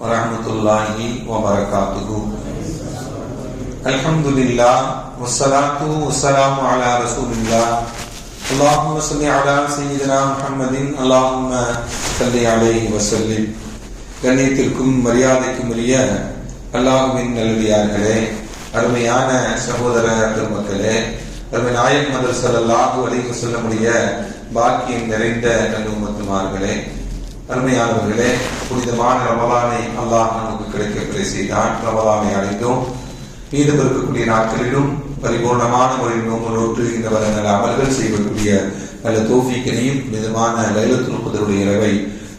வரஹ்மத்துல்லாஹி வபரகாத்துஹு. அல்ஹம்துலில்லாஹ் வஸ்ஸலாத்து வஸ்ஸலாமு அலா ரசூலில்லாஹ். அல்லாஹும்ம ஸல்லி அலா சய்யிதினா முஹம்மதின் அல்லாஹும்ம ஸல்லி அலைஹி வஸல்லிம். கண்ணியத்திற்கும் மரியாதைக்கும் உரிய அல்லாஹ்வின் நல்லடியார்களே, அருமையான சகோதர பெருமக்களே, அருமை நாயகம் மதர் ஸல்லல்லாஹு அலைஹி வஸல்லமுடைய பாக்கியம் நிறைந்த நல்லும்மத்துமார்களே, அருமையானவர்களே, புனிதமான ரமலானை அல்லாஹ் நமக்கு கிடைக்க செய்தான். ரமலானை அடைந்தோம். மீதம் இருக்கக்கூடிய நாட்களிலும் பரிபூர்ணமான முறையில் நோன்பு நோற்று இந்த வர நல்ல அமல்கள் செய்யக்கூடிய நல்ல தௌஃபீக்கினையும், மிதமான லைலத்துல் கத்ருடைய இரவை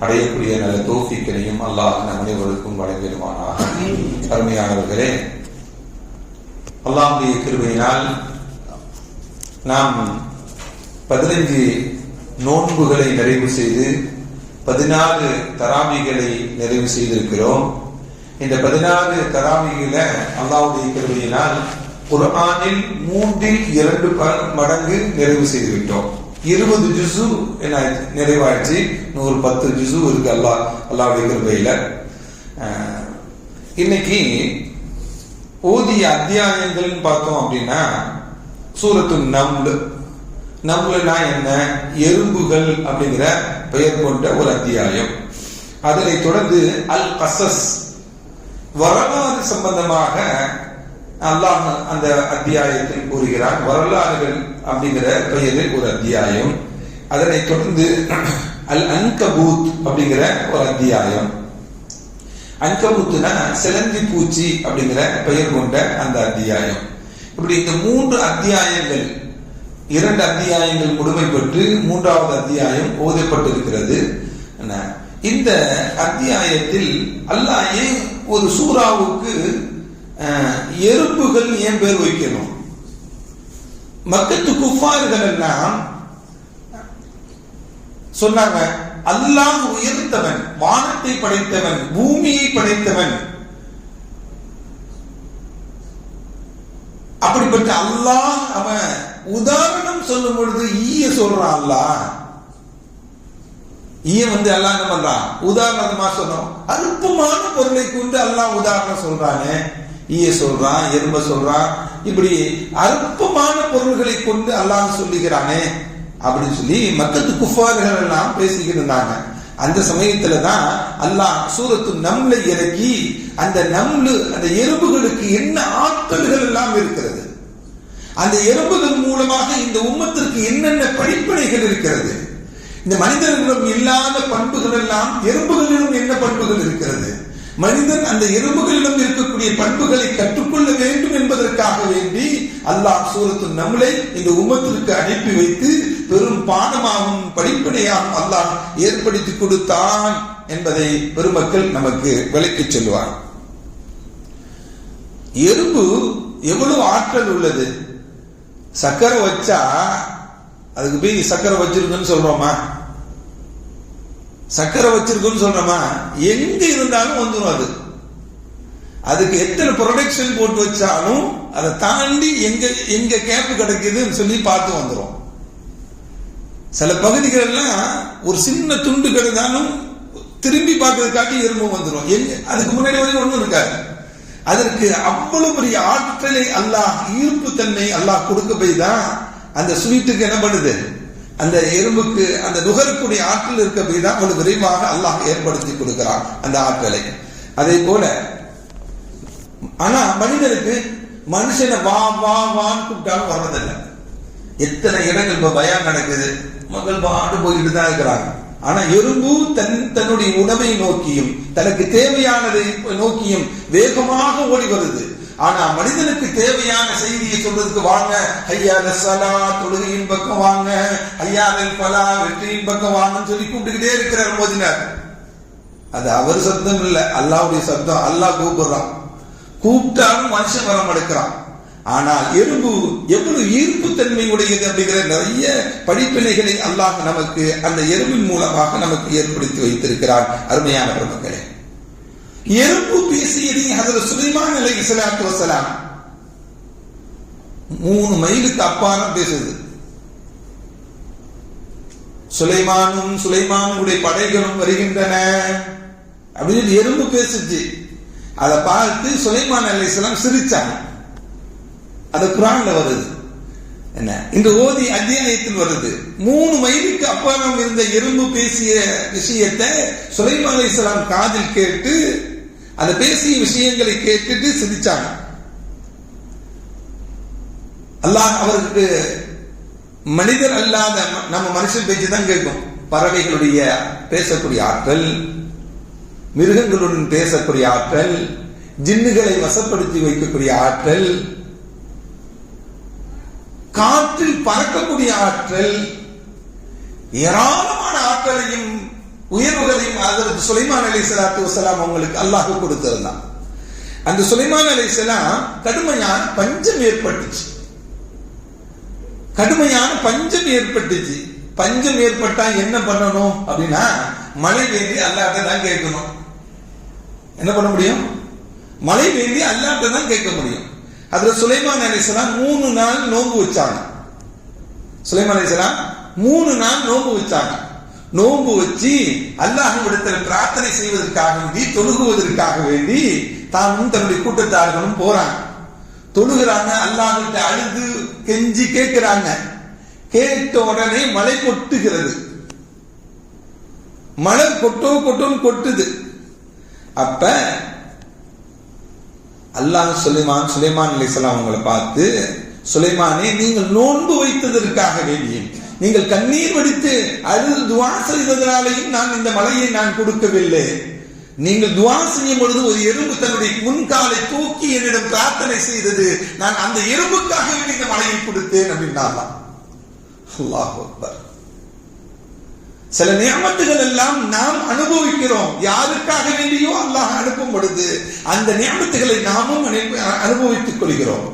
அடையக்கூடிய நல்ல தௌஃபீக்கினையும் அல்லாஹ் நம் அனைவருக்கும் வழங்கிடுவானாக. அருமையானவர்களே, அல்லாஹ்வுடைய கிருபையினால் நாம் 15 நோன்புகளை நிறைவு செய்து 14 தராவிகளை நிறைவு செய்திருக்கிறோம். இந்த 14 தராவிகள அல்லாஹ்வுடைய கிருபையினால் குர்ஆனில் 3/2 மடங்கு நிறைவு செய்துவிட்டோம். 20 ஜுஸு நிறைவாயிடுச்சு. 110 ஜுஸு இருக்கு அல்லாஹ்வுடைய கிருபையில. இன்னைக்கு ஓதிய அத்தியாயங்கள் பார்த்தோம் அப்படின்னா, சூரத்து நம்லுனா என்ன, எறும்புகள் அப்படிங்கிற பெயர் கொண்ட ஒரு அத்தியாயம். அதனை தொடர்ந்து அல் கசஸ், வரலாறு சம்பந்தமாக அல்லாஹ் அந்த அத்தியாயத்தில் கூறுகிறான். வரலாறுகள் அப்படிங்கிற பெயரில் ஒரு அத்தியாயம். அதனை தொடர்ந்து அல் அன்கபூத் அப்படிங்கிற ஒரு அத்தியாயம். அன்கபூத்னா சிலந்தி பூச்சி அப்படிங்கிற பெயர் கொண்ட அந்த அத்தியாயம். இப்படி இந்த 3 அத்தியாயங்கள், 2 அத்தியாயங்கள் முழுமை பெற்று 3வது அத்தியாயம் ஓதப்பட்டிருக்கிறது. இந்த அத்தியாயத்தில் அல்லாஹ் ஏன் ஒரு சூறாவுக்கு எறும்புகள் ஏன் பேர் வைக்கணும்? மக்கத்து குஃபார்கள் எல்லாம் சொன்னாங்க, அல்லாஹ் உயர்த்தவன், வானத்தை படைத்தவன், பூமியை படைத்தவன், அப்படிப்பட்ட அல்லாஹ் அவன் உதாரணம் சொல்லும் பொழுது ஈய சொல்றான். அல்லாஹ் ஈய அல்லாஹ் என்ன பண்றான்? உதாரணமா சொன்னோம். அற்பமான பொருளை கொண்டு அல்லாஹ் உதாரணம் சொல்றானே, ஈய சொல்றான், எறும்ப சொல்றான், இப்படி அற்பமான பொருள்களை கொண்டு அல்லாஹ் சொல்லுகிறானே அப்படின்னு சொல்லி மக்கத்து குஃபார்கள் எல்லாம் பேசிக்கிட்டு இருந்தாங்க. அந்த சமயத்துல தான் அல்லாஹ் சூரத்து நம்லை இறக்கி, அந்த எறும்புகளுக்கு என்ன ஆற்றல்கள் எல்லாம் இருக்கிறது, அந்த எறும்புகள் மூலமாக இந்த உம்மத்திற்கு என்னென்ன படிப்பனைகள் இருக்கிறது, இந்த மனிதர்களிடம் இல்லாத பண்புகள் எல்லாம் எறும்புகளிடம் என்ன பண்புகள் இருக்கிறது, மனிதன் அந்த எறும்புகளிடம் இருக்கக்கூடிய பண்புகளை கற்றுக்கொள்ள வேண்டும் என்பதற்காக வேண்டி அல்லாஹ் சூரத்து நம்லை இந்த உம்மத்திற்கு அனுப்பி வைத்து பெரும் பாடமாகவும் படிப்பனையாகவும் அல்லாஹ் ஏற்படுத்தி கொடுத்தான் என்பதை பெருமக்கள் நமக்கு விளக்கி சொல்லுவார். எறும்பு எவ்வளவு ஆற்றல் உள்ளது. சக்கரை வச்சா அதுக்கு போய் சக்கரை வச்சிருக்குன்னு சொல்றோமா? சக்கரை வச்சிருக்குன்னு சொல்றோமா? எங்க இருந்தாலும் வந்துடும். அதுக்கு எத்தனை ப்ரொடக்ஷன் போட்டு வச்சாலும் அதை தாண்டி எங்க கேப் கிடைக்குதுன்னு சொல்லி பார்த்து வந்துடும். சில பகுதிகள் எல்லாம் ஒரு சின்ன துண்டு கிடைத்தாலும் திரும்பி பார்க்கறதுக்காட்டி எறும்பு வந்துடும். அதுக்கு முன்னாடி வரைக்கும் ஒண்ணும் இருக்காது. அதற்கு அவ்வளவு பெரிய ஆற்றலை அல்லாஹ், ஈர்ப்பு தன்மை அல்லாஹ் கொடுக்க போய் தான் அந்த ஸ்வீட்டுக்கு என்ன பண்ணுது, அந்த எறும்புக்கு அந்த நுகரக்கூடிய ஆற்றல் இருக்க போய் தான் அவ்வளவு விரைவாக அல்லாஹ் ஏற்படுத்தி கொடுக்கிறான் அந்த ஆற்றலை. அதே போல ஆனா மனிதனுக்கு மனுஷனை வா வா வான்னு கூப்பிட்டாலும் வர்றதில்லை. எத்தனை இடங்கள் இப்ப பயம் நடக்குது, மக்கள் பாட்டு போயிட்டு தான் இருக்கிறாங்க. ஆனா எறும்பு தன்னுடைய உணவை நோக்கியும் தனக்கு தேவையானதை நோக்கியும் வேகமாக ஓடி வருது. ஆனா மனிதனுக்கு தேவையான செய்தியை சொல்றதுக்கு வாங்க, ஐயால சலா தொழுகையின் பக்கம் வாங்க, ஐயாவில் பலா வெற்றியின் பக்கம் வாங்கன்னு சொல்லி கூப்பிட்டுக்கிட்டே இருக்கிறார் மோதினார். அது அவர் சத்தம் இல்ல, அல்லாஹ்வுடைய சத்தம். அல்லாஹ் கூப்பிடுறான், கூப்பிட்டாலும் மனுஷன் வர மடுக்கிறான். ஆனால் எறும்பு எவ்வளவு ஈர்ப்பு தன்மை உடையது அப்படிங்கிற நிறைய படிப்பினைகளை அல்லாஹ் நமக்கு அந்த எறும்பின் மூலமாக நமக்கு ஏற்படுத்தி வைத்திருக்கிறார். அருமையான பெருமக்களே, எறும்பு பேசியது ஹஜ்ரத் சுலைமான் அலைஹிஸ்ஸலாத்து வஸலாம் 3 மைலுக்கு அப்பாறம் பேசுது. சுலைமானுடைய படைகளும் வருகின்றன. அப்படின்னு எறும்பு பேசுச்சு. அதை பார்த்து சுலைமான் அலைஹிஸ்ஸலாம் சிரிச்சாங்க. அது குர்ஆன்ல வருது. என்ன இந்த ஓதி அத்தியாயத்தில் வருது. 3 மைலுக்கு அப்பாறம் இருந்த எறும்பு பேசிய விஷயத்தை சுலைமான் அலைஹிஸ்ஸலாம் காதில் கேட்டு அந்த பேசிய விஷயங்களை கேட்டுட்டு சிரிச்சாங்க. அல்லாஹ் அவருக்கு மனிதர் அல்லாத நம்ம மனுஷன் பேச்சு தான் கேட்கும். பறவைகளுடைய பேசக்கூடிய ஆற்றல், மிருகங்களுடன் பேசக்கூடிய ஆற்றல், ஜின்னுகளை வசப்படுத்தி வைக்கக்கூடிய ஆற்றல், காற்றில் பறக்கக்கூடிய ஆற்றல், ஏராளமான ஆற்றலையும் உயர்வுகளையும் ஹஜ்ரத் சுலைமான் அலைஹிஸ்ஸலாத்து வஸலாம் அவங்களுக்கு அல்லாஹ் கொடுத்திருந்தான். அந்த சுலைமான் அலைஹிஸ்ஸலாம் கடுமையான பஞ்சம் ஏற்பட்டுச்சு. பஞ்சம் ஏற்பட்டா என்ன பண்ணணும் அப்படின்னா மழை வேண்டி அல்லாஹ்ட்ட தான் கேட்கணும். என்ன பண்ண முடியும்? மழை வேண்டி அல்லாஹ்ட்ட தான் கேட்க முடியும். அதுல சுலைமான் அலைஹிஸ்ஸலாம் 3 நாள் நோன்பு வச்சாங்க. சுலைமான் அலைஹிஸ்ஸலாம் 3 நாள் நோன்பு வச்சாங்க. நோன்பு வச்சு அல்லாஹ்விடத்தில் பிரார்த்தனை செய்வதற்காக வேண்டி, தொழுகுவதற்காக வேண்டி தானும் தன்னுடைய கூட்டத்தார்களும் போறாங்க. தொழுகிறாங்க, அல்லாஹ்கிட்ட அழுது கெஞ்சி கேட்கிறாங்க. கேட்ட உடனே மழை கொட்டுகிறது. மழை கொட்டோன்னு கொட்டுது. அப்ப அல்லாஹ் சுலைமான் அலைஹிஸ்ஸலாம் அவங்களை பார்த்து, சுலைமானே, நீங்கள் நோன்பு வைத்ததற்காக வேண்டியும், நீங்கள் கண்ணீர் வடித்து அழுது துஆ செய்ததனாலேயும் நான் இந்த மழையை நான் கொடுக்கவில்லை. நீங்கள் துஆ செய்யும் பொழுது ஒரு எறும்பு தன்னுடைய முன்காலை தூக்கி என்னிடம் பிரார்த்தனை செய்தது, நான் அந்த எறும்புக்காக வேண்டி இந்த மழையை கொடுத்தேன் அப்படின்னாலாம். அல்லாஹ் அக்பர். சில நியமத்துகள் எல்லாம் நாம் அனுபவிக்கிறோம். யாருக்காக வேண்டியோ அல்லாஹ் அனுப்பும் பொழுது அந்த நியமத்துகளை நாமும் அனுபவித்துக் கொள்கிறோம்.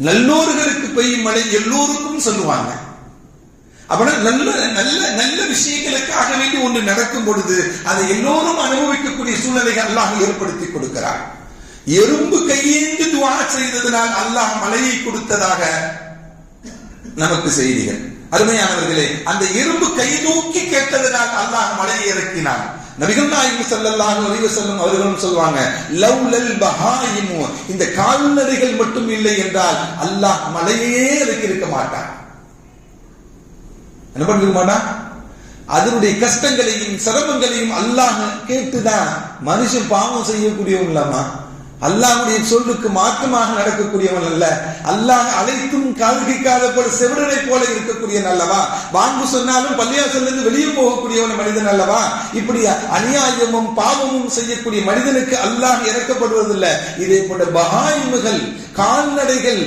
நல்லோர்களுக்கு பெய்யும் மழை எல்லோருக்கும் சொல்லுவாங்க. அப்படின்னா நல்ல விஷயங்களுக்காக வேண்டி ஒன்று நடக்கும் பொழுது அதை எல்லோரும் அனுபவிக்கக்கூடிய சூழ்நிலைகள் அல்லாஹ் ஏற்படுத்தி கொடுக்கிறார். எறும்பு கையேந்து துஆ செய்ததனால் அல்லாஹ் மழையை கொடுத்ததாக நமக்கு செய்திகள். அருமையானவர்களே, அந்த எறும்பு கை தூக்கி கேட்டதனால் அல்லாஹ் மழையை இறக்கினான். நபிகள் நாயகம் ஸல்லல்லாஹு அலைஹி வஸல்லம் அவர்களும் சொல்வாங்க, லவ்லல் பஹாயிம், இந்த கால்நடைகள் மட்டும் இல்லை என்றால் அல்லாஹ் மழையே இறக்கி இருக்க மாட்டான். என்ன பண்ணிருக்க மாட்டான்? அதனுடைய கஷ்டங்களையும் சிரமங்களையும் அல்லாஹ் கேட்டுதான். மனுஷன் பாவம் செய்யக்கூடியவன் இல்லாமா, அல்லாஹ்வுடைய சொல்லுக்கு மாற்றமாக நடக்கக்கூடியவன் அல்ல. அல்லாஹ் அழைத்தும் கால்கைக்காத போல செவிடனை போல இருக்கக்கூடிய நல்லவா, வாங்கு சொன்னாலும் பள்ளியாசலிருந்து வெளியே போகக்கூடியவன் மனிதன் அல்லவா. இப்படி அநியாயமும் பாவமும் செய்யக்கூடிய மனிதனுக்கு அல்லாஹ் இறக்கப்படுவதில்லை. இதே போல பஹாயிம்கள், கால்நடைகள்,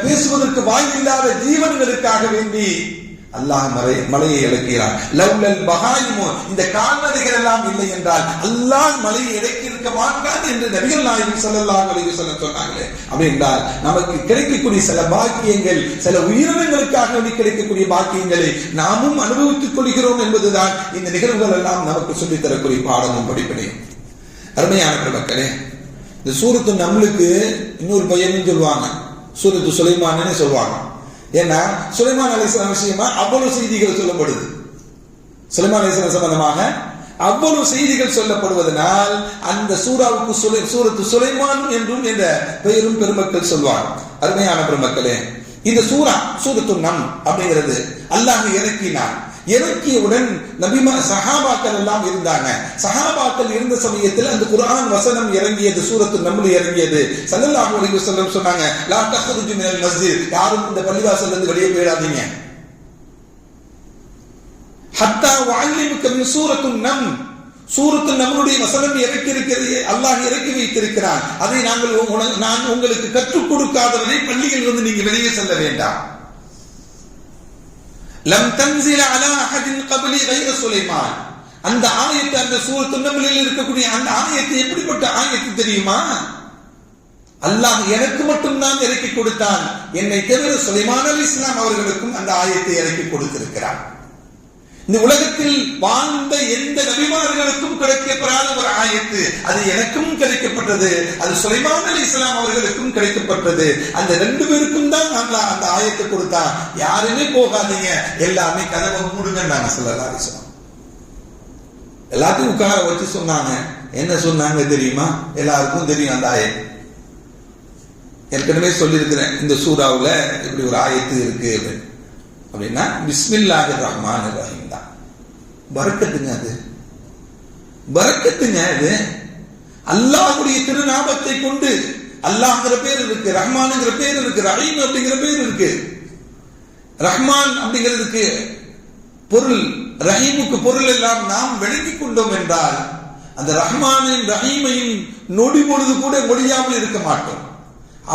பேசுவதற்கு வாய் இல்லாத ஜீவன்களுக்காக வேண்டி அல்லாஹ் மலையை இறக்கிறான். லவ்லல் பஹாயிம், இந்த கால்நடைகள் எல்லாம் இல்லை என்றால் அல்லாஹ் மலையை இறக்கி இருக்க மாட்டான் என்று நபிகள் நாயகம் ஸல்லல்லாஹு அலைஹி வஸல்லம் சொன்னாங்களே. அப்படி என்றால் நமக்கு கிடைக்கக்கூடிய சில பாக்கியங்கள், சில உயிரினங்களுக்காக கிடைக்கக்கூடிய பாக்கியங்களை நாமும் அனுபவித்துக் கொள்கிறோம் என்பதுதான் இந்த நிகழ்வுகள் எல்லாம் நமக்கு சொல்லித் தரக்கூடிய பாடமும் படிப்படையும். அருமையான மக்களே, இந்த சூரத்து நம்மளுக்கு இன்னொரு பையன்னு சொல்லுவாங்க, சூரத்து சுலைமான்னு சொல்லுவாங்க. ஏன்னா சுலைமான் அலைஹிஸ்ஸலாம் விஷயமா அவ்வளவு செய்திகள் சொல்லப்படுது. சுலைமான் அலைஹிஸ்ஸலாம் சம்பந்தமாக அவ்வளவு செய்திகள் சொல்லப்படுவதனால் அந்த சூராவுக்கு சூரத்து சுலைமான் என்றும் என்ற பெயரும் பெருமக்கள் சொல்வார். அருமையான பெருமக்களே, இந்த சூரத்து நம் அப்படிங்கிறது அல்லாஹ் இறக்கினான். இறக்கியவுடன் சஹாபாக்கள் எல்லாம் இருந்தாங்க. சஹாபாக்கள் இருந்த சமயத்தில் அந்த குர்ஆன் வசனம் இறங்கியது, சூரத்து நம்ல் இறங்கியது. ஸல்லல்லாஹு அலைஹி வஸல்லம் சொன்னாங்க, லா தக்ருஜு மினல் மஸ்ஜித், யாரும் இந்த பள்ளிவாசல்ல இருந்து வெளியே போயிடாதீங்க. ஹத்தா வஅல்லிமுக மின் சூரத்து நம், சூரத்து நம்மளுடைய வசனம் இறக்கி இருக்கிறது, அல்லாஹ் இறக்கி வைத்திருக்கிறான். அதை நான் உங்களுக்கு கற்றுக் கொடுக்காதவரை பள்ளியில் இருந்து நீங்க வெளியே செல்ல வேண்டாம். லம் தன்சில அலா அஹதின் கப்லி கைர சுலைமான், அந்த ஆயத்து அந்த சூரத்து நம்லில் இருக்கக்கூடிய அந்த ஆயத்து எப்படிப்பட்ட ஆயத்து தெரியுமா? அல்லாஹ் எனக்கு மட்டும்தான் இறக்கி கொடுத்தான், என்னை தவிர சுலைமான் அலைஹிஸ்ஸலாம் அவர்களுக்கும் அந்த ஆயத்தை இறக்கி கொடுத்திருக்கிறான். இந்த உலகத்தில் வாழ்ந்த எந்த நபிமார்களுக்கும் கிடைக்கப்படாத ஒரு ஆயத்து, அது எனக்கும் கிடைக்கப்பட்டது, அது சுலைமான் அலைஹிஸ்ஸலாம் அவர்களுக்கும் கிடைக்கப்பட்டது. அந்த 2 பேருக்கும் தான் அல்லாஹ் அந்த ஆயத்தை கொடுத்தான். யாருமே போகாதீங்க, எல்லாமே கதவை மூடுங்க நாங்க ஸல்லல்லாஹு அலைஹி வஸல்லம். எல்லாத்தையும் உட்கார வச்சு சொன்னாங்க. என்ன சொன்னாங்க தெரியுமா? எல்லாருக்கும் தெரியும் அந்த ஆயத். ஏற்கனவே சொல்லியிருக்கிறேன், இந்த சூறாவுல இப்படி ஒரு ஆயத்து இருக்கு அப்படின்னா பிஸ்மில்லாஹிர் ரஹ்மானிர் ரஹீம் தான். பரக்கத்துங்க, அது பரக்கத்துங்க. அது அல்லாஹ்வுடைய திருநாமத்தை கொண்டு, அல்லாஹ்ங்கிற பேர் இருக்கு, ரஹ்மான்ங்கிற பேர் இருக்கு, ரஹீம் அப்படிங்கிற பேர் இருக்கு. ரஹ்மான் அப்படிங்கிறதுக்கு பொருள், ரஹீமுக்கு பொருள் எல்லாம் நாம் விளங்கிக் கொண்டோம் என்றால் அந்த ரஹ்மானின் ரஹீமையும் நொடி பொழுது கூட முடியாமல் இருக்க மாட்டோம்.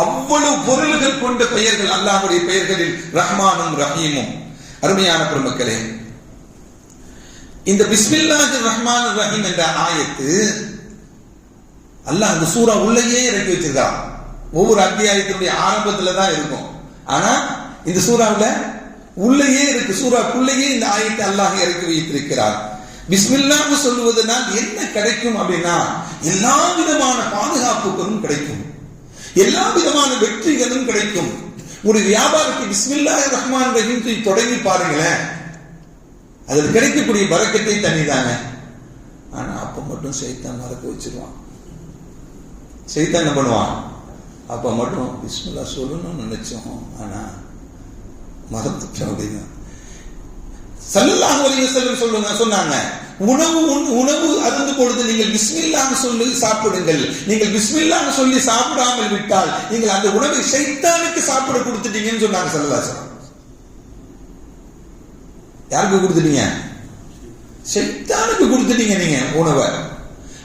அவ்வளவு பொருள்கள் கொண்ட பெயர்கள் அல்லாஹ்வுடைய பெயர்களில் ரஹ்மானும் ரஹீமும். அருமையான பெருமக்களே, இந்த பிஸ்மில்லாஹிர் ரஹ்மானிர் ரஹீம் என்ற ஆயத்து அல்லாஹ் அந்த சூரா உள்ளேயே இறக்கி வச்சிருக்கான். ஒவ்வொரு அத்தியாயத்தினுடைய ஆரம்பத்துல தான் இருக்கும். ஆனா இந்த சூறாவுல உள்ளேயே இருக்கு, சூறாக்குள்ளேயே இந்த ஆயத்தை அல்லாஹ் இறக்கி வைத்திருக்கிறார். பிஸ்மில்லாஹ் சொல்லுவதனால் என்ன கிடைக்கும் அப்படின்னா எல்லா விதமான பாதுகாப்புகளும் கிடைக்கும், எல்லா விதமான வெற்றிகளும் கிடைக்கும். ஒரு வியாபாரத்தை பிஸ்மில்லாஹிர் ரஹ்மானிர் ரஹீம் தொடங்கி பாருங்களேன், அதில் கிடைக்கக்கூடிய பரக்கத்தை தனிதாங்க. ஆனா அப்ப மட்டும் சைத்தான் மறக்க வச்சிருவான். சைத்தான் என்ன பண்ணுவான்? அப்ப மட்டும் பிஸ்மில்லா சொல்லணும்னு நினைச்சோம், ஆனா மறந்துட்டோம் அப்படின்னா. ஸல்லல்லாஹு அலைஹி வஸல்லம் சொன்னாங்க, உணவு அருந்தும் பொழுது நீங்கள் பிஸ்மில்லாஹ் சொல்லி சாப்பிடுங்கள். நீங்கள் பிஸ்மில்லாஹ் சொல்லி சாப்பிடாமல் விட்டால் நீங்கள் அந்த உணவை ஷைத்தானுக்கு சாப்பிட கொடுத்துட்டீங்கன்னு சொன்னாங்க ஸல்லல்லாஹு அலைஹி வஸல்லம். யாருக்கு கொடுத்துட்டீங்க? ஷைத்தானுக்கு கொடுத்துட்டீங்க நீங்க உணவை.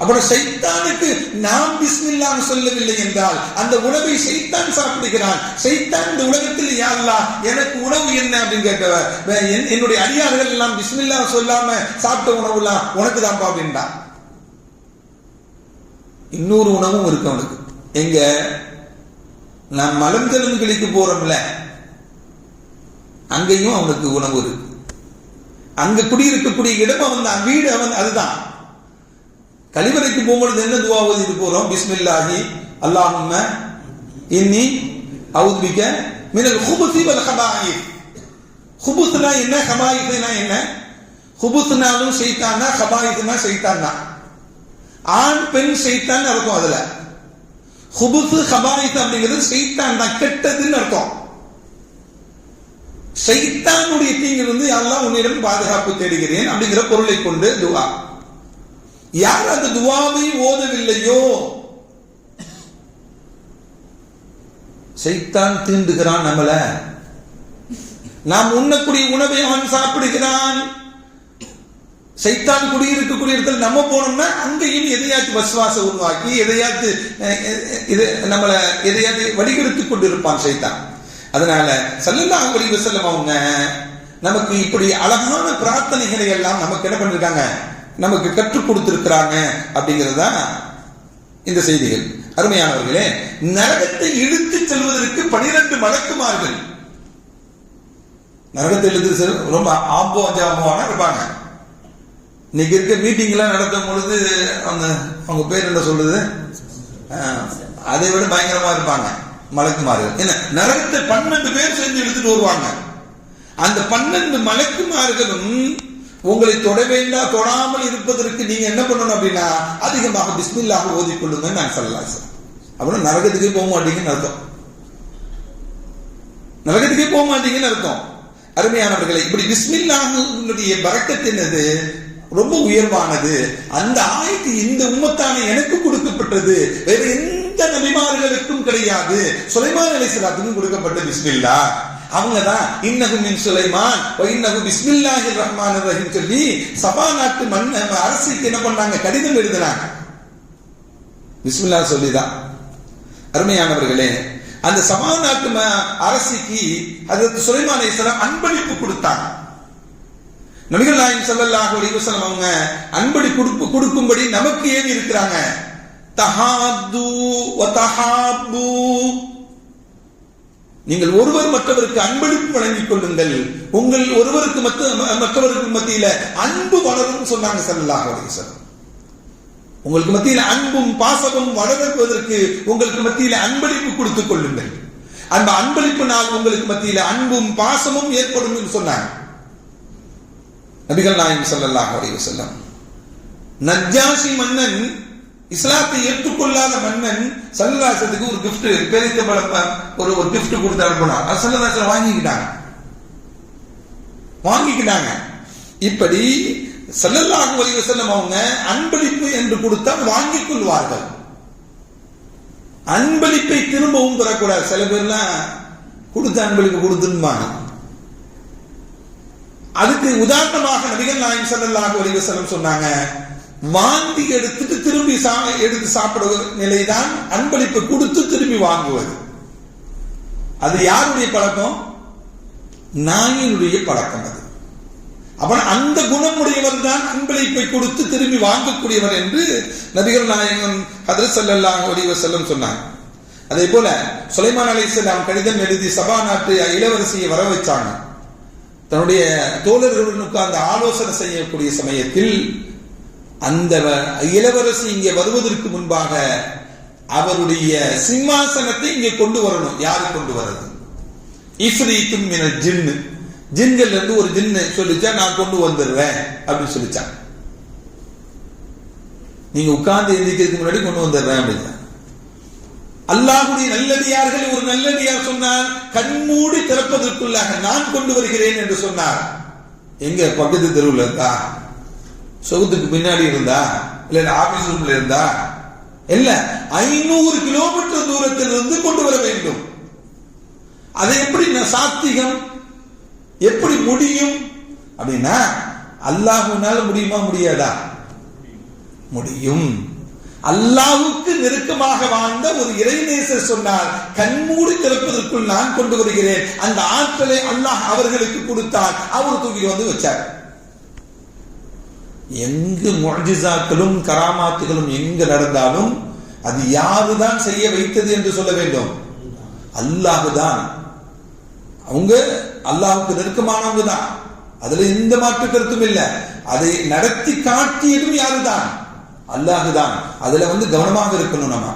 அப்புறம் ஷைத்தானுக்கு நாம் பிஸ்மில்லாஹ் சொல்லவில்லை என்றால் அந்த உணவை ஷைத்தான் சாப்பிடுகிறான். ஷைத்தான் இந்த உலகத்தில் யா அல்லாஹ் எனக்கு உணவு என்ன அப்படின்னு கேட்டவர், என்னுடைய அடியார்கள் எல்லாம் பிஸ்மில்லாஹ் சொல்லாம சாப்பிட்ட உணவு எல்லாம் உனக்கு தான்ப்பா அப்படின்றான். இன்னொரு உணவும் இருக்கு அவனுக்கு. எங்க நாம் மலம் தெலுங்குகளுக்கு போறோம்ல, அங்கேயும் அவனுக்கு உணவு இருக்கு. அங்க குடியிருக்கக்கூடிய இடம் அவன் வீடு, அவன் அதுதான். கழிவறைக்கு போகும்பொழுது என்ன துவா ஓதிட்டு போறோம்? பிஸ்மில்லாஹி அல்லாஹும்ம இன்னி அஊது பிக மினல் குபுஸி வல் கபாயிஸ். குபுஸ்னா என்ன, கபாயிஸ்னா என்ன? குபுஸ்னாலும் ஷைத்தானா, கபாயிஸ்னா ஷைத்தானா. ஆண் பெண் ஷைத்தான் அர்த்தம். அதுல குபுஸ் கபாயிஸ் அப்படிங்கிறது ஷைத்தான் தான், கெட்டதுன்னு அர்த்தம். ஷைத்தானுடைய தீங்கிலிருந்து அல்லாஹ் உன்னிடம் பாதுகாப்பு தேடுகிறேன் அப்படிங்கிற பொருளை கொண்டு துவா. யார் அந்த துவாவை ஓதவில்லையோ ஷைத்தான் தீண்டுகிறான் நம்மள. நாம் உண்ணக்கூடிய உணவை அவன் சாப்பிடுகிறான். ஷைத்தான் குடியிருக்கக்கூடிய இடத்துல நம்ம போனோம்னா அங்கேயும் எதையாச்சும் வஸ்வாச உருவாக்கி நம்மள எதையாச்சும் வடிகெடுத்துக் கொண்டிருப்பான் ஷைத்தான். அதனால ஸல்லல்லாஹு அலைஹி வஸல்லம் அவங்க நமக்கு இப்படி அழகான பிரார்த்தனைகளை எல்லாம் நமக்கு என்ன பண்ணிருக்காங்க, நமக்கு கற்றுக் கொடுத்திருக்கிறாங்க அப்படிங்கிறதா இந்த செய்திகள். அருமையானவர்களே, நரகத்தை இழுத்து செல்வதற்கு 12 மலக்குமார்கள் நரகத்தை இழுத்து ரொம்ப ஆம்போஜாமான இருப்பாங்க. இன்னைக்கு இருக்க மீட்டிங் எல்லாம் நடத்தும் பொழுது அவங்க பேர் என்ன சொல்றது, அதை விட பயங்கரமா இருப்பாங்க மலக்குமார்கள். என்ன, நரகத்தை 12 பேர் செஞ்சு எடுத்துட்டு வருவாங்க. அந்த 12 மலக்குமார்களும் உங்களை தொட வேண்டாம், தொடாமல் இருப்பதற்கு நீங்க என்ன பண்ணணும் அப்படின்னா அதிகமாக பிஸ்மில்லாஹ் ஓதிக்கொள்ளுங்க. நான் சொல்லலாம் சார். அப்புறம் நரகத்துக்கே போக மாட்டீங்கன்னு அர்த்தம். நரகத்துக்கே போக மாட்டீங்கன்னு அர்த்தம். அருமையானவர்களை, இப்படி பிஸ்மில்லாஹ்வுடைய பரக்கத் என்னது, ரொம்ப உயர்வானது. அந்த ஆயத்து இந்த உம்மத்தான எனக்கு கொடுக்கப்பட்டது, வேற எந்த நபிமார்களுக்கும் கிடையாது. சுலைமான் அலைஹிஸ்ஸலாத்துக்கும் கொடுக்கப்பட்ட பிஸ்மில்லாஹ். அவங்கதான் இன்னஹு மின் சுலைமான் வ இன்னஹு பிஸ்மில்லாஹிர் ரஹ்மானிர் ரஹீம் சொல்லி சபா நாட்டு அரசுக்கு என்ன பண்ணாங்க, கடிதம் எழுதினாங்க. பிஸ்மில்லாஹ் சொல்லிதான். அருமையானவர்களே, அந்த சபா நாட்டு அரசுக்கு ஹஜ்ரத் சுலைமான் அலைஹிஸ்ஸலாம் அன்பளிப்பு கொடுத்தாங்க. நபிகள் நாயகம் ஸல்லல்லாஹு அலைஹி வஸல்லம் அவங்க அன்பளிப்பு கொடுக்கும்படி நமக்கு ஏவி இருக்கிறாங்க. தஹாது வ தஹாபு, நீங்கள் ஒருவர் மற்றவருக்கு அன்பளிப்பு வழங்கிக் கொள்ளுங்கள், உங்கள் ஒருவருக்கு மற்றவருக்கு மத்தியில அன்பு வளரும் சொன்னாங்க ஸல்லல்லாஹு அலைஹி வஸல்லம். உங்களுக்கு மத்தியில அன்பும் பாசமும் வளர்வதற்கு உங்களுக்கு மத்தியில அன்பளிப்பு கொடுத்துக் கொள்ளுங்கள். அந்த அன்பளிப்பினால் உங்களுக்கு மத்தியில அன்பும் பாசமும் ஏற்படும் என்று சொன்னாங்க நபிகள் நாயகம் ஸல்லல்லாஹு அலைஹி வஸல்லம். நஜ்ஜாஷி மன்னன், இஸ்லாத்தை ஏற்றுக்கொள்ளாத மன்னன் ஸல்லல்லாஹு ஒரு கிஃப்ட், பேரித்தம்பழம் ஒரு கிஃப்ட் கொடுத்து அனுப்பினார். அது ஸல்லல்லாஹு வாங்கிக்கிட்டாங்க. இப்படி ஸல்லல்லாஹு அலைஹி வஸல்லம் அவங்க அன்பளிப்பு என்று கொடுத்தால் வாங்கிக் கொள்வார்கள். அன்பளிப்பை திரும்பவும் பெறக்கூடாது. சில பேர்லாம் கொடுத்த அன்பளிப்பு கொடுத்துருப்பாங்க. அதுக்கு உதாரணமாக நபிகள் நாயகம் ஸல்லல்லாஹு அலைஹி வஸல்லம் சொன்னாங்க, வாந்தி எடுத்துட்டு திரும்பி எடுத்து சாப்பிடுற நிலைதான் அன்பளிப்பு கொடுத்து திரும்பி வாங்குவது. அது யாருடைய பழக்கம்? நாயினுடைய பழக்கம். அது அவன் அந்த குணமுடையவர் தான் அன்பளிப்பை கொடுத்து திரும்பி வாங்கக்கூடியவர் என்று நபிகள் நாயகம் ஹஜ்ரத் ஸல்லல்லாஹு அலைஹி வஸல்லம் சொன்னாங்க. அதே போல சுலைமான் அலைஹிஸ்ஸலாம் கடிதம் எழுதி சபா நாட்டு இளவரசியை வர வச்சாங்க. தன்னுடைய தோழர்களுடன் உட்கார்ந்து ஆலோசனை செய்யக்கூடிய சமயத்தில் அந்த இளவரசி இங்கே வருவதற்கு முன்பாக அவருடைய சிம்மாசனத்தை இங்கே கொண்டு வரணும். யாரு கொண்டு வர்றது? இஃப்ரீத்தும் மினல் ஜின்னு, ஜின்கள் இருந்து ஒரு ஜின்னு சொல்லிச்சா நான் கொண்டு வந்துடுறேன் அப்படின்னு சொல்லிச்சாங்க. நீங்க உட்கார்ந்து எந்திக்கிறதுக்கு முன்னாடி கொண்டு வந்துடுறேன் அப்படின்னா, அல்லாஹ்வுடைய நல்லடியார்கள் ஒரு நல்லடியார் சொன்னார், கண்மூடி திறப்பதற்குள்ளாக நான் கொண்டு வருகிறேன் என்று சொன்னார். எங்க பக்கத்து தெருவில் இருந்தா, சொகுத்துக்கு பின்னாடி இருந்தா, இல்ல ஆபீஸ் ரூம்ல இருந்தா, இல்ல 500 கிலோமீட்டர் தூரத்தில் இருந்து கொண்டு வர வேண்டும். அதை எப்படி சாத்திகம், எப்படி முடியும் அப்படின்னா, அல்லாஹ்வுனால முடியுமா? முடியாதா? முடியும். அல்லாஹ்வுக்கு நெருக்கமாக வாழ்ந்த ஒரு இறைநேசர் சொன்னார், கண்மூடி திறப்பதற்குள் நான் கொண்டு வருகிறேன். அந்த ஆற்றலை அல்லாஹ் அவர்களுக்கு கொடுத்தார். அவர் தூக்கி வந்து வச்சார். எங்கு முஅஜிசாக்களும் கராமாத்துகளும் எங்கு நடந்தாலும் அது யாருதான் செய்ய வைத்தது என்று சொல்ல வேண்டும்? அல்லாஹ் தான். அவங்க அல்லாஹ்வுக்கு நெருக்கமானவங்க தான், அதுல எந்த மாற்று கருத்தும் இல்லை. அதை நடத்தி காட்டியதும் யாருதான்? அல்லாஹ் தான். அதுல கவனமாக இருக்கணும். நம்ம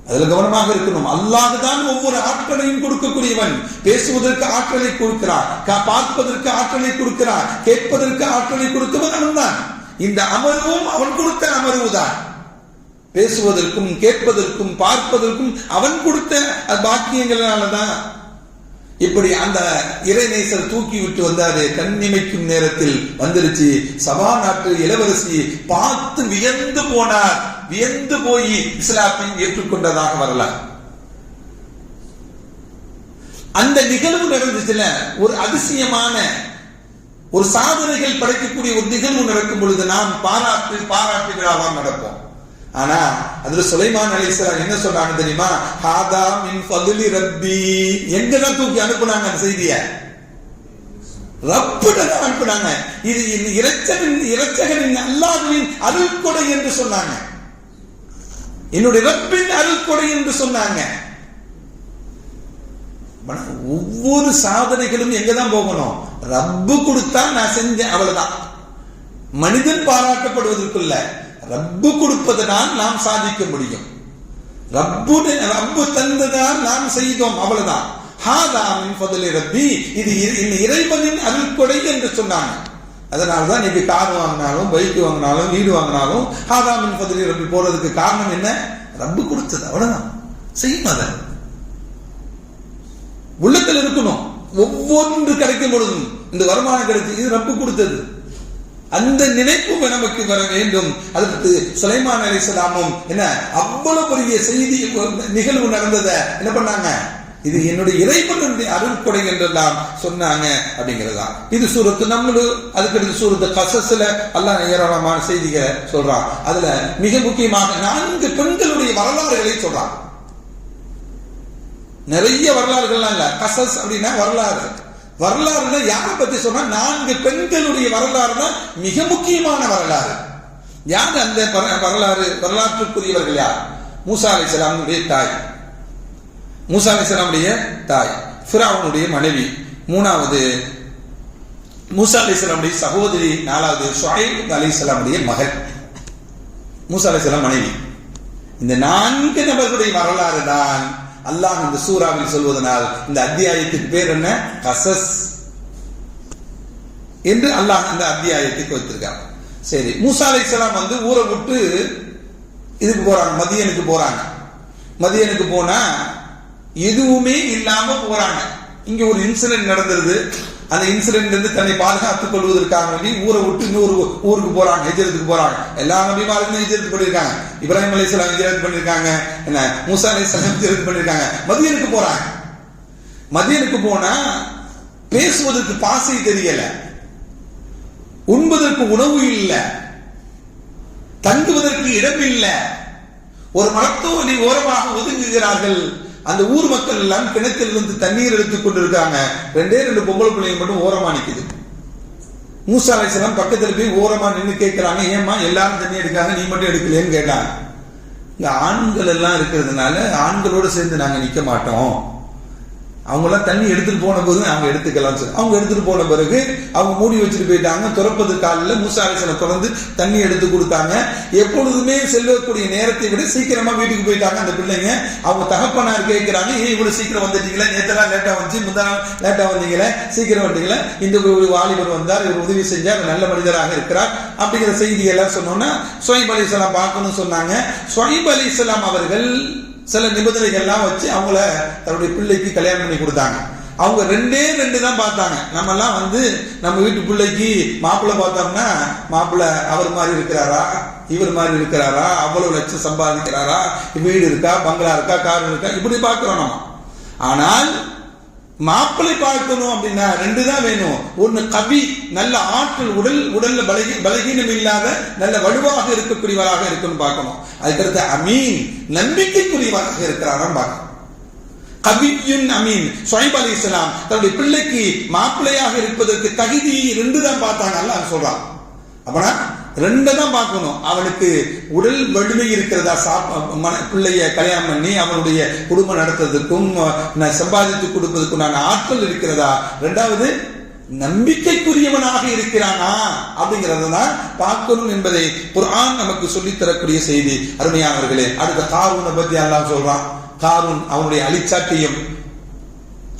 அதுல கவனமாக இருக்கணும். அல்லாஹ் தான் ஒவ்வொரு ஆற்றலையும் கொடுக்கக்கூடியவன். பேசுவதற்கு ஆற்றலை கொடுக்கிறார், பார்ப்பதற்கு ஆற்றலை கொடுக்கிறார், கேட்பதற்கு ஆற்றலை கொடுத்தவன் அவன் தான். இந்த அமர்வும் அவன் கொடுத்த அமர்வு தான். பேசுவதற்கும் கேட்பதற்கும் பார்ப்பதற்கும் அவன் கொடுத்த பாக்கியங்களாலதான். இப்படி அந்த இறைநேசர் தூக்கி விட்டு வந்தாரு. கண்ணிமைக்கும் நேரத்தில் வந்துருச்சு. சபா நாட்டு இளவரசி பார்த்து வியந்து போனார். வியந்து போய் இஸ்லாத்தை ஏற்றுக்கொண்டதாக வரலாறு. அந்த நிகழ்வு நடந்துச்சுல, ஒரு அதிசயமான ஒரு சாதனைகள் படைக்கக்கூடிய ஒரு நிகழ்வு நடக்கும் பொழுது நாம் பாராட்டு விழாவாக நடப்போம். ஆனா அதுல சுலைமான் அலைஹிஸ்ஸலாம் என்ன சொல்றாங்க தெரியுமா? ஹாதா மின் ஃபதுலி ரப்பி. எங்கதான் தூக்கி அனுப்புனாங்க அந்த செய்தியை? ரப்புட அனுப்புனாங்க. இது இறைச்சகனின் அல்லாஹ்வின் அருள் கொடை என்று சொன்னாங்க. என்னுடைய ரப்பின் அருள் கொடை என்று சொன்னாங்க. ஒவ்வொரு சாதனைகளும் எங்கதான் போகணும்? ரப்பு கொடுத்தா நான் செஞ்சேன், அவ்வளவுதான். மனிதன் பாராட்டப்படுவதற்குள்ள, ரப்பு கொடுப்பதனால் நாம் சாதிக்க முடியும். ரப்பு தந்ததால் நாம் செய்தோம், அவ்வளவுதான். ஹாதா மின் ஃபதுலி ரப்பி. இது இறைவனின் அருள் கொடை என்று சொன்னாங்க. அதனால்தான் நீங்க கார் வாங்கினாலும், பைக் வாங்கினாலும், வீடு வாங்கினாலும் ஹாதா மின் ஃபதுலி ரப்பி போறதுக்கு காரணம் என்ன? ரப்பு கொடுத்தது, அவ்வளவுதான். செய்யும். அதை உள்ளத்தில் இருக்கணும். ஒவ்வொன்று கிடைக்கும் பொழுதும் இந்த வருமானம் கிடைச்சு இது ரப்பு கொடுத்தது, அந்த நினைப்பு நமக்கு வர வேண்டும். அதற்கு சுலைமான் அலைஹிஸ்ஸலாமும் என்ன அவ்வளவு பெரிய செய்தி நிகழ்வு நடந்தத என்ன பண்ணாங்க? இது என்னுடைய இறைவனுடைய அருள் கொடை என்றெல்லாம் சொன்னாங்க அப்படிங்கிறதா. இது சூரத்து நம்மளு. அதுக்கடுத்து சூரத்து கஸஸ்ல அல்லாஹ் ஏராளமான செய்திகளை சொல்றான். அதுல மிக முக்கியமாக 4 பெண்களுடைய வரலாறுகளை சொல்றான். நிறைய வரலாறுகள்லாம் இல்ல. கஸஸ் அப்படின்னா வரலாறு. வரலாறுல யாரை பத்தி சொன்னா 4 பெண்களுடைய வரலாறு தான் மிக முக்கியமான வரலாறு. யார் அந்த வரலாற்றுக்குரியவர்கள்? யார்? மூசா அலைஹிஸ்ஸலாமுடைய தாய், மூசா அலைஹிஸ்ஸலாமுடைய தாய், ஃபிரௌனுடைய மனைவி, 3வது மூசா அலைஹிஸ்ஸலாமுடைய சகோதரி, 4வது ஷுஐப் அலைஹிஸ்ஸலாமுடைய மகள், மூசா அலைஹிஸ்ஸலாம் மனைவி. இந்த 4 நபர்களுடைய வரலாறு தான் அல்லாஹ் இந்த சூராவில் சொல்வதனால் இந்த அத்தியாயத்துக்கு பேர் என்ன? கஸஸ் என்று அல்லாஹ் அந்த அத்தியாயத்துக்கு வைத்திருக்கார். சரி, மூசா அலைஹிஸ்ஸலாம் வந்து ஊரை விட்டு இதுக்கு போறாங்க, மதியனுக்கு போறாங்க. மதியனுக்கு போனா எதுவுமே இல்லாம போறாங்க. இங்க ஒரு இன்சிடென்ட் நடந்துருது. அந்த இன்சிடென்ட் இருந்து தன்னை பாதுகாத்துக் கொள்வதற்காக வேண்டி ஊரை விட்டு இன்னொரு ஊருக்கு போறாங்க, ஹிஜ்ரத்துக்கு போறாங்க. எல்லா நபிமார்களுமே ஹிஜ்ரத் பண்ணிருக்காங்க. இப்ராஹிம் அலைஹிஸ்ஸலாம் ஹிஜ்ரத் பண்ணிருக்காங்க, என்ன மூசா அலைஹிஸ்ஸலாம் ஹிஜ்ரத் பண்ணிருக்காங்க. மதியனுக்கு போறாங்க. மதியனுக்கு போனா பேசுவதற்கு பாசை தெரியல, உண்பதற்கு உணவு இல்ல, தங்குவதற்கு இடம் இல்ல. ஒரு மரத்தோலி ஓரமாக ஒதுங்குகிறார்கள். அந்த ஊர் மக்கள் எல்லாம் கிணத்திலிருந்து தண்ணீர் எடுத்துக் கொண்டிருக்காங்க. 2 பொம்பளை பிள்ளைங்க மட்டும் ஓரமா நிக்குது. மூசா அலைஹிஸ்ஸலாம் பக்கத்துல போய் ஓரமா நின்று கேட்கிறாங்க, ஏமா எல்லாரும் தண்ணி எடுக்காங்க, நீ மட்டும் எடுக்கலையேன்னு கேட்டாங்க. இங்க ஆண்கள் எல்லாம் இருக்கிறதுனால ஆண்களோட சேர்ந்து நாங்க நிக்க மாட்டோம். அவங்க எல்லாம் தண்ணி எடுத்துட்டு போன போது அவங்க எடுத்துக்கலாம். அவங்க எடுத்துட்டு போன பிறகு அவங்க மூடி வச்சுட்டு போயிட்டாங்க. துறப்பது காலில் மூசா அலைஹிஸ்ஸலாம் தொடர்ந்து தண்ணி எடுத்து கொடுத்தாங்க. எப்பொழுதுமே செல்லக்கூடிய நேரத்தை விட சீக்கிரமா வீட்டுக்கு போயிட்டாங்க அந்த பிள்ளைங்க. அவங்க தகப்பனார் கேட்கிறாங்க, ஏன் இவ்வளவு சீக்கிரம் வந்துட்டீங்களா, நேத்தெல்லாம் லேட்டா வந்துச்சு, முந்தா நாள் லேட்டா வந்தீங்களே, சீக்கிரம் வந்தீங்களா, இந்த வாலிபர் வந்தார், இவர் உதவி செஞ்சார், நல்ல மனிதராக இருக்கிறார் அப்படிங்கிற செய்தி எல்லாம் சொன்னோன்னா ஷுஐப் அலைஹிஸ்ஸலாம் பார்க்கணும்னு சொன்னாங்க. ஷுஐப் அலைஹிஸ்ஸலாம் அவர்கள் சில நிபந்தனைகள் எல்லாம் வச்சு அவங்கள தன்னுடைய பிள்ளைக்கு கல்யாணம் பண்ணி கொடுத்தாங்க. அவங்க 2 தான் பார்த்தாங்க. நம்ம எல்லாம் வந்து நம்ம வீட்டு பிள்ளைக்கு மாப்பிள்ளை பார்த்தோம்னா, மாப்பிள்ளை அவர் மாதிரி இருக்கிறாரா, இவர் மாதிரி இருக்கிறாரா, அவ்வளவு லட்சம் சம்பாதிக்கிறாரா, வீடு இருக்கா, பங்களா இருக்கா, கார் இருக்கா, இப்படி பார்க்கிறோம் நம்ம. ஆனால் மாப்பிள்ளை பார்க்கணும் அப்படின்னா 2 தான் வேணும். ஒன்னு கவி, நல்ல ஆற்றல், உடல்ல பலகீனம் இல்லாத நல்ல வலுவாக இருக்கக்கூடியவராக இருக்குன்னு பார்க்கணும். அதுக்கடுத்து அமீன், நம்பிக்கைக்குரியவராக இருக்கிறாராம் பார்க்கணும். கவியுன் அமீன். ஷுஐப் அலைஹிஸ்ஸலாம் தன்னுடைய பிள்ளைக்கு மாப்பிள்ளையாக இருப்பதற்கு தகுதி 2 தான் பார்த்தாங்க. அல்லாஹ் சொல்றான். அப்பனா 2 தான் பார்க்கணும். அவனுக்கு உடல் வலிமை இருக்கிறதா, பிள்ளைய கல்யாணம் பண்ணி அவனுடைய குடும்பம் நடத்துறதுக்கும் சம்பாதித்து கொடுப்பதற்கும் நான் ஆற்றல் இருக்கிறதா, 2வது நம்பிக்கைக்குரியவனாக இருக்கிறானா அப்படிங்கறதான் பார்க்கணும் என்பதை குர்ஆன் நமக்கு சொல்லித் தரக்கூடிய செய்தி. அருமையானவர்களே, அடுத்த காரூனை பத்தி அல்லாஹ் சொல்றான். காரூன் அவனுடைய அழிச்சாட்டியம்.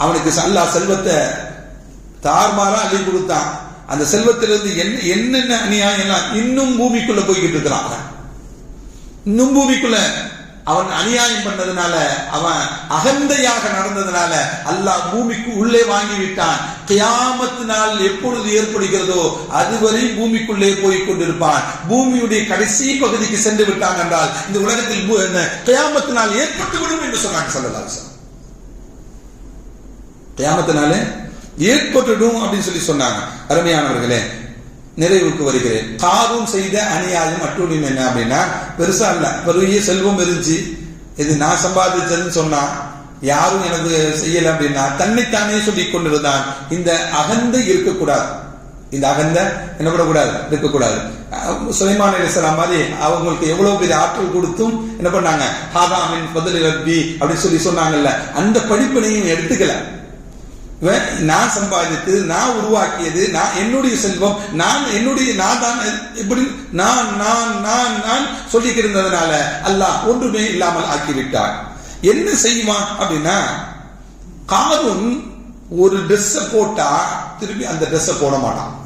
அவனுக்கு அல்லாஹ் செல்வத்தை தார்மாரா அள்ளி கொடுத்தான். அந்த செல்வத்திலிருந்து என்னென்ன அநியாயம் எல்லாம் இன்னும் பூமிக்குள்ள போய்கிட்டு இருக்கிறான். இன்னும் பூமிக்குள்ள அவன் அநியாயம் பண்ணதுனால, அவன் அகந்தையாக நடந்ததுனால அல்லாஹ் பூமிக்கு உள்ளே வாங்கி விட்டான். கியாமத் நாள் எப்பொழுது ஏற்படுகிறதோ அதுவரை பூமிக்குள்ளே போய் கொண்டிருப்பான். பூமியுடைய கடைசி பகுதிக்கு சென்று விட்டான் என்றால் இந்த உலகத்தில் கியாமத் நாள் ஏற்பட்டு விடும் என்று சொன்னாங்க ஸல்லல்லாஹு அலைஹி வஸல்லம். கியாமத் நாள் ஏற்பட்டுடும் அப்படின்னு சொல்லி சொன்னாங்க. அருமையானவர்களே, நிறைவுக்கு வருகிறேன். காரூன் செய்த அநியாயம் அட்டூழியம் என்ன அப்படின்னா, பெருசா இல்ல, பெரிய செல்வம் இருந்துச்சு, இது நான் சம்பாதிச்சதுன்னு சொன்னா, யாரும் எனக்கு செய்யல அப்படின்னா தன்னைத்தானே சொல்லிக் கொண்டிருந்தான். இந்த அகந்தை இருக்கக்கூடாது. இந்த அகந்தை என்ன பண்ணக்கூடாது, இருக்கக்கூடாது. சுலைமான் அலைஹிஸ்ஸலாம் மாதிரி அவங்களுக்கு எவ்வளவு பெரிய ஆற்றல் கொடுத்தும் என்ன பண்ணாங்க, ஹாதா மின் ஃபத்லி ரப்பி அப்படி சொல்லி சொன்னாங்கல்ல, அந்த படிப்பினையும் எடுத்துக்கல. நான் சம்பாதித்து, நான் உருவாக்கியது, நான் என்னுடைய செல்வம், நான் என்னுடைய நான் தான் இப்படி நான் நான் நான் நான் சொல்லிக் இருந்ததுனால அல்லாஹ் ஒன்றுமே இல்லாமல் ஆக்கிவிட்டார். என்ன செய்வான் அப்படின்னா, காரூன் ஒரு ட்ரெஸ் போட்டா திருப்பி அந்த ட்ரெஸ் போட மாட்டான்.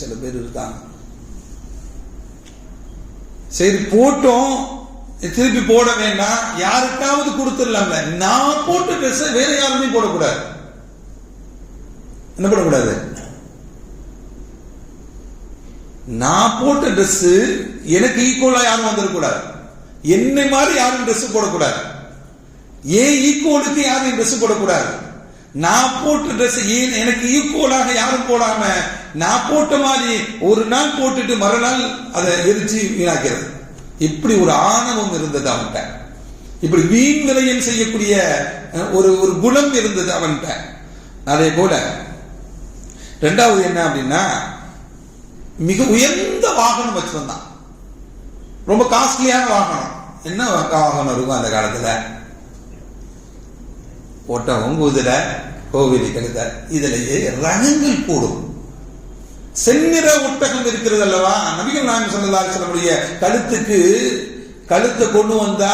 சில பேர் இருக்காங்க, சரி போட்டோம் திருப்பி போட வேண்டாம், யாருக்காவது கொடுத்துடலாம்ல, நான் போட்ட ட்ரெஸ் வேற யாருமே போடக்கூடாது. என்ன பண்ணக்கூடாது, நான் போட்ட ட்ரெஸ் எனக்கு ஈக்குவலா யாரும் வந்துடக்கூடாது, என்னை மாதிரி யாரும் ட்ரெஸ் போடக்கூடாது, ஏன் ஈக்குவலுக்கு யாரும் ட்ரெஸ் போடக்கூடாது. நான் போட்ட ட்ரெஸ் எனக்கு ஈக்குவலாக யாரும் போடாம நான் போட்ட மாதிரி ஒரு நாள் போட்டுட்டு மறுநாள் அதை எரிச்சு வீணாக்கிறது. இப்படி ஒரு ஆணவம் இருந்தது அவன்கிட்ட. இப்படி வீண் விரயம் செய்யக்கூடிய ஒரு ஒரு குணம் இருந்தது அவன்கிட்ட. அதே போல 2வது என்ன அப்படின்னா, மிக உயர்ந்த வாகனம் வச்சிருந்தான், ரொம்ப காஸ்ட்லியான வாகனம். என்ன வாகனம் இருக்கும் அந்த காலத்துல, ஒட்டகம், குதிரை, கோவிலி கழுத, இதிலேயே ரகங்கள் கூடும். செந்நிற ஒட்டகம் இருக்கிறது அல்லவா, நபிகள் நாயகம் ஸல்லல்லாஹு அலைஹி வஸல்லம் கழுத்தை கொண்டு வந்தா,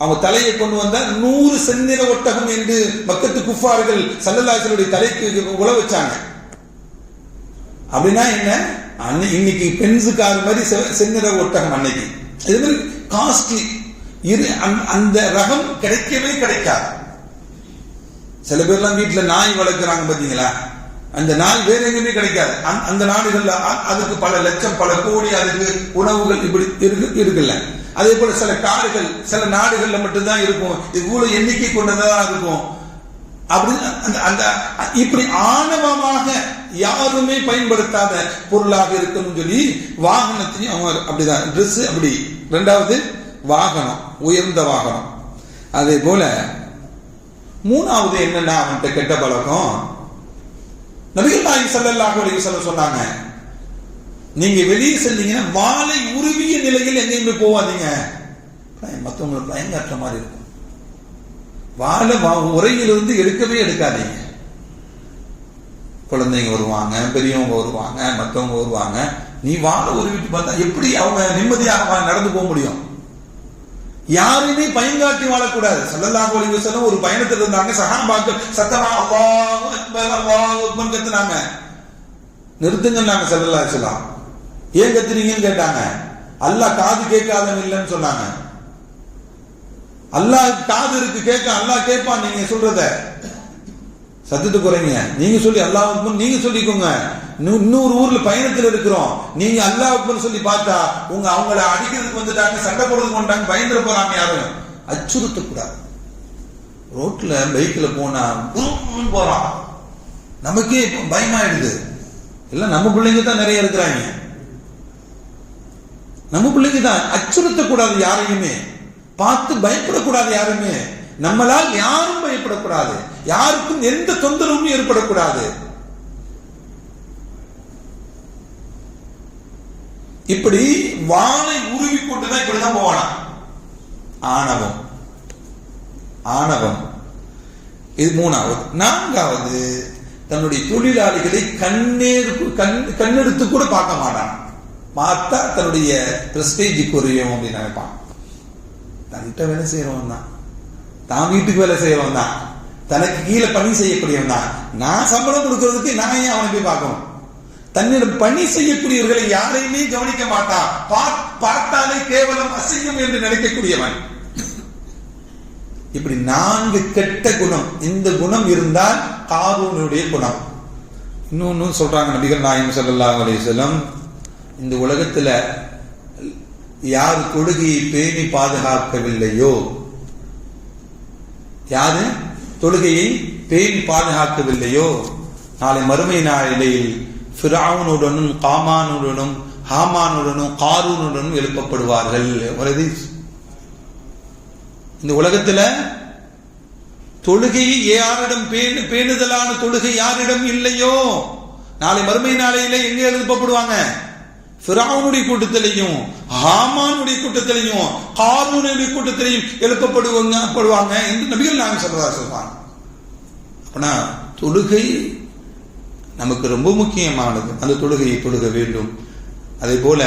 அவங்க தலையை கொண்டு வந்தா 100 செந்நிற ஒட்டகம் என்று மக்கத்து குஃபார்கள் ஸல்லல்லாஹு அலைஹி வஸல்லம் தலைக்கு உழ வச்சாங்க. அப்படின்னா என்ன, இன்னைக்கு பென்சு கார் மாதிரி செந்நிற ஒட்டகம் அன்னைக்கு. இது மாதிரி காஸ்ட்லி அந்த ரகம் கிடைக்கவே கிடைக்காது. சில பேர்லாம் வீட்டுல நாய் வளர்க்குறாங்க பாத்தீங்களா, அந்த நாய் வேற எங்குமே கிடைக்காது. அந்த நாடுகள்ல அதுக்கு பல லட்சம் பல கோடி அதுக்கு உணவுகள் இப்படி இருக்குல்ல. அதே போல சில காடுகள் சில நாடுகள்ல மட்டும்தான் இருக்கும், இவ்வளவு எண்ணிக்கை கொண்டதான் இருக்கும். அப்படி அந்த இப்படி ஆணவமாக யாருமே பயன்படுத்தாத பொருளாக இருக்குன்னு சொல்லி வாகனத்தையும் அவங்க அப்படிதான். ட்ரெஸ் அப்படி. ரெண்டாவது வாகனம், உயர்ந்த வாகனம். அதே போல மூணாவது என்னன்னா அவன்கிட்ட கெட்ட பழக்கம். நபிகள் நாயகம் ஸல்லல்லாஹு அலைஹி வஸல்லம் சொன்னாங்க, நீங்க வெளியே செஞ்சீங்கன்னா வாளை உருவிய நிலையில் எங்கேயுமே போவாதீங்க, மற்றவங்களுக்கு பயங்காற்ற மாதிரி இருக்கும். வாழை உரையிலிருந்து எடுக்கவே எடுக்காதீங்க. குழந்தைங்க வருவாங்க, பெரியவங்க வருவாங்க, மற்றவங்க வருவாங்க. நீ வாழை உருவிட்டு பார்த்தா எப்படி அவங்க நிம்மதியாக நடந்து போக முடியும்? யாருமே பயங்காட்டி வாழக்கூடாது. ஸல்லல்லாஹு அலைஹி வஸல்லம் ஒரு பயணத்தில் இருந்தாங்க. சஹாபாக்கள் சத்தமா அல்லாஹு அக்பர் அல்லாஹு அக்பர் கத்துனாங்க. நிறுத்துங்கன்னாங்க ஸல்லல்லாஹு அலைஹி வஸல்லம். ஏன் கத்துறீங்கன்னு கேட்டாங்க. அல்லாஹ் காது கேட்காதவன் இல்லைன்னு சொன்னாங்க. அல்லாஹ் காது இருக்கு, கேட்க அல்லாஹ் கேட்பான். நீங்க சொல்றத சத்தத்தை குறைங்க. நீங்க சொல்லி அல்லாஹ் அக்பர் நீங்க சொல்லிக்கோங்க. இன்னொரு ஊர்ல பயணத்தில் இருக்கிறோம், நீங்க அல்லாஹ் அக்பர் சொல்லி பார்த்தா அவங்கள அடிக்கிறதுக்கு வந்துட்டாங்க, சண்டை போடுறதுக்கு வந்துட்டாங்க, பயந்துட போறாங்க. யாரும் அச்சுறுத்தக்கூடாது. ரோட்ல பைக்ல போனா போறான், நமக்கே பயமாயிடுது. எல்லாம் நம்ம பிள்ளைங்க தான் நிறைய இருக்கிறாங்க. நம்ம பிள்ளைங்க தான். அச்சுறுத்தக்கூடாது யாரையுமே, பார்த்து பயப்படக்கூடாது யாருமே. நம்மளால் யாரும் பயப்படக்கூடாது, யாருக்கும் எந்த தொந்தரவும் ஏற்படக்கூடாது. இப்படி வாளை உருவி கொண்டுதான் இப்படிதான் போவானா. ஆணவம். ஆணவம் இது மூணாவது. நான்காவது, தன்னுடைய தொழிலாளிகளை கண்ணெடுத்து கூட பார்க்க மாட்டான். பார்த்தா தன்னுடைய பிரஸ்டேஜ் குறையும் அப்படின்னு நினைப்பான். தன்கிட்ட வேலை செய்யறவன் தான், தான் வீட்டுக்கு வேலை செய்யறவன் தான், தனக்கு கீழே பணி செய்யக்கூடியவன் தான். நான் சம்பளம் கொடுக்கறதுக்கு நான் ஏன் அவனை போய் பார்க்கணும்? தன்னிடம் பணி செய்யக்கூடியவர்களை யாரையுமே கவனிக்க மாட்டான். பார்த்தாலே கேவலம் அசிங்கம் என்று நினைக்கக்கூடியவன். இப்படி 4 கெட்ட குணம். இந்த குணம் இருந்தால் காரூனுடைய குணம். இன்னொன்னு சொல்றாங்க நபிகள் நாயகம் ஸல்லல்லாஹு அலைஹி வஸல்லம், இந்த உலகத்துல யார் தொழுகையை பேணி பாதுகாக்கவில்லையோ, யாரு தொழுகையை பேணி பாதுகாக்கவில்லையோ, நாளை மறுமை நாளில் ஃபிரௌனுடனும் காமானுடனும் ஹாமானுடனும் காரூனுடனும் எழுப்பப்படுவார்கள். இந்த உலகத்துல தொழுகையை யாரிடம் பேணுதலான தொழுகை யாரிடம் இல்லையோ, நாளை மறுமை நாளையில எங்க எழுப்பப்படுவாங்க? ஃபிரௌனுடைய கூட்டத்திலையும் ஹாமானுடைய கூட்டத்திலையும் காரூனுடைய கூட்டத்திலையும் எழுப்பப்படுவாங்க என்று நபிகள் நாயகம் ஸல்லல்லாஹு அலைஹி வஸல்லம். அப்படின்னா தொழுகை நமக்கு ரொம்ப முக்கியமானது. அந்த தொழுகையை தொழுக வேண்டும். அதே போல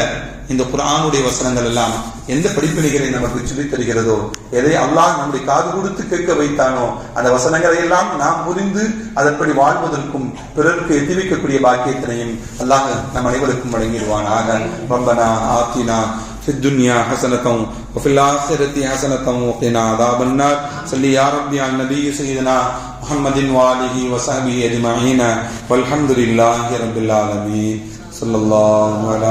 இந்த குர்ஆனுடைய வசனங்கள் எல்லாம் எந்த படிப்பினைகளை நமக்கு சொல்லித் தருகிறதோ, எதை அல்லாஹ் நம்முடைய காது கொடுத்து கேட்க வைத்தானோ, அந்த வசனங்களை எல்லாம் நாம் புரிந்து அதன்படி வாழ்வதற்கும் பிறருக்கு எதிர்க்கக்கூடிய பாக்கியத்தினையும் அல்லாஹ் நம் அனைவருக்கும் வழங்கிடுவானாக. ரப்பனா ஆத்தினா ஃபித் துன்யா ஹஸனத்தன் வ ஃபில் ஆখিরাতি ஹஸனத்தன் வ கினா அஸாபன்னார். ஸல்லி யா ரப்பி அலா நபி சய்யிதனா முஹம்மதின் வ ஆலிஹி வ ஸஹ்பிஹி அஜ்மஈன் வல்ஹம்துலில்லாஹி ரப்பில் ஆலமீன். ஸல்லல்லாஹு அலைஹி